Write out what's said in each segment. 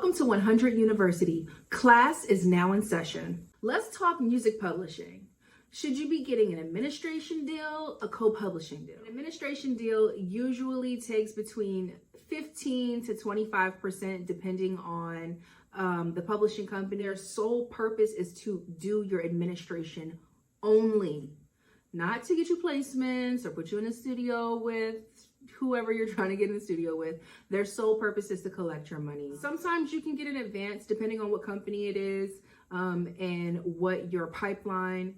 Welcome to 100 University. Class is now in session. Let's talk music publishing. Should you be getting an administration deal, a co-publishing deal? An administration deal usually takes between 15 to 25% depending on the publishing company. Their sole purpose is to do your administration only, not to get you placements or put you in a studio with whoever you're trying to get in the studio with. Their sole purpose is to collect your money. Sometimes you can get an advance depending on what company it is and what your pipeline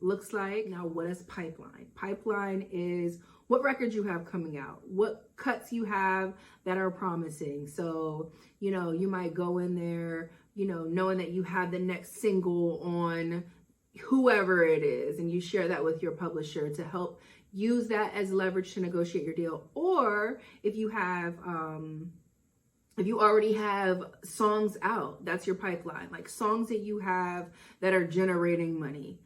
looks like. Now, what is pipeline? Pipeline is what records you have coming out, what cuts you have that are promising. So, you might go in there, knowing that you have the next single on whoever it is, and you share that with your publisher to help use that as leverage to negotiate your deal. Or if you have, if you already have songs out, that's your pipeline, like songs that you have that are generating money.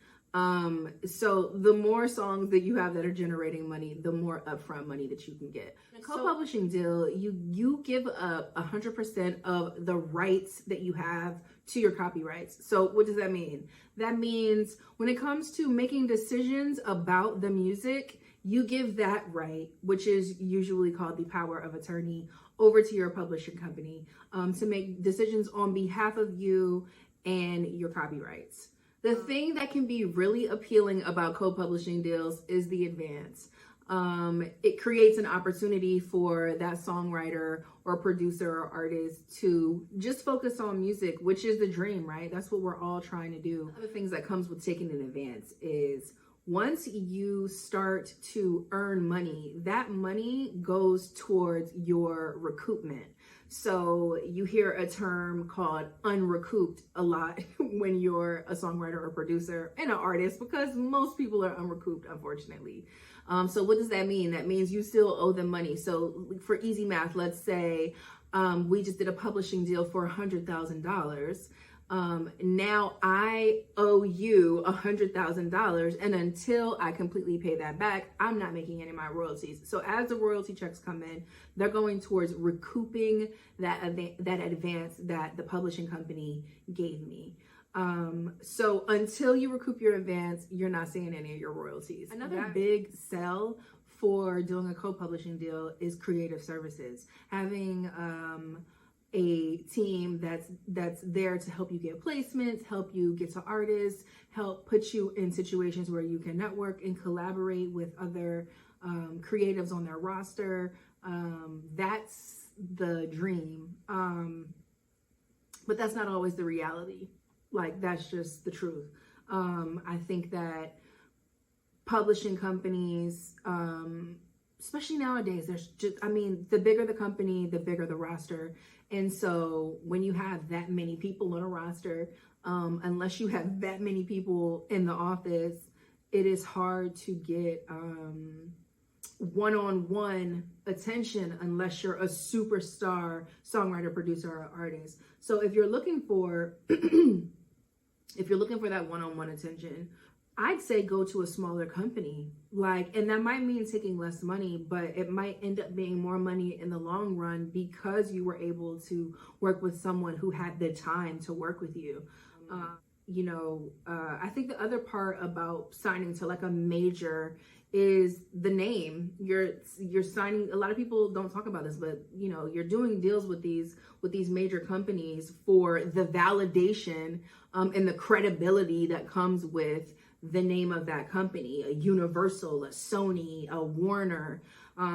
So the more songs that you have that are generating money, the more upfront money that you can get. In a co-publishing deal, you give up 100% of the rights that you have to your copyrights. So what does that mean? That means when it comes to making decisions about the music, you give that right, which is usually called the power of attorney, over to your publishing company to make decisions on behalf of you and your copyrights. The thing that can be really appealing about co-publishing deals is the advance. It creates an opportunity for that songwriter or producer or artist to just focus on music, which is the dream, right? That's what we're all trying to do. One of the things that comes with taking an advance is once you start to earn money, that money goes towards your recoupment. So you hear a term called unrecouped a lot when you're a songwriter or producer and an artist, because most people are unrecouped, unfortunately. So what does that mean? That means you still owe them money. So for easy math, let's say we just did a publishing deal for $100,000. Now I owe you $100,000, and until I completely pay that back, I'm not making any of my royalties. So as the royalty checks come in, they're going towards recouping that advance that the publishing company gave me. So until you recoup your advance, you're not seeing any of your royalties. Another big sell for doing a co-publishing deal is creative services. Having a team that's there to help you get placements, help you get to artists, help put you in situations where you can network and collaborate with other creatives on their roster. That's the dream. But that's not always the reality. Like, that's just the truth. I think that publishing companies, especially nowadays, the bigger the company, the bigger the roster. And so when you have that many people on a roster, unless you have that many people in the office, it is hard to get one-on-one attention unless you're a superstar songwriter, producer, or artist. So if you're looking for that one-on-one attention, I'd say go to a smaller company, and that might mean taking less money, but it might end up being more money in the long run because you were able to work with someone who had the time to work with you. I think the other part about signing to like a major is the name. You're signing. A lot of people don't talk about this, but you're doing deals with these major companies for the validation and the credibility that comes with the name of that company. A Universal, a Sony, a Warner.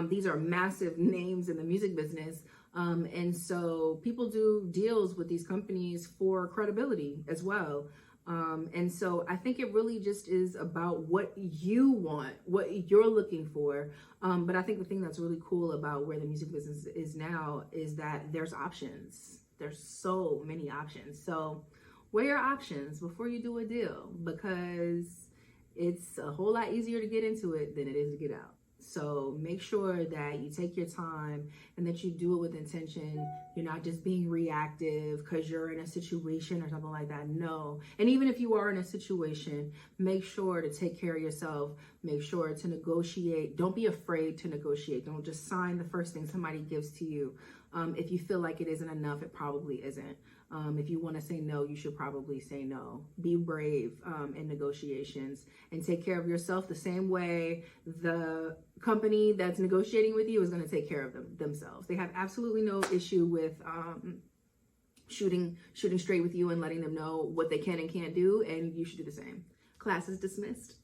These are massive names in the music business. And so people do deals with these companies for credibility as well. And so I think it really just is about what you want, what you're looking for. But I think the thing that's really cool about where the music business is now is that there's options. There's so many options. So weigh your options before you do a deal, because it's a whole lot easier to get into it than it is to get out. So make sure that you take your time and that you do it with intention. You're not just being reactive because you're in a situation or something like that. No. And even if you are in a situation, make sure to take care of yourself. Make sure to negotiate. Don't be afraid to negotiate. Don't just sign the first thing somebody gives to you. If you feel like it isn't enough, it probably isn't. If you want to say no, you should probably say no. Be brave in negotiations and take care of yourself the same way the company that's negotiating with you is going to take care of themselves. They have absolutely no issue with shooting straight with you and letting them know what they can and can't do, and you should do the same. Class is dismissed.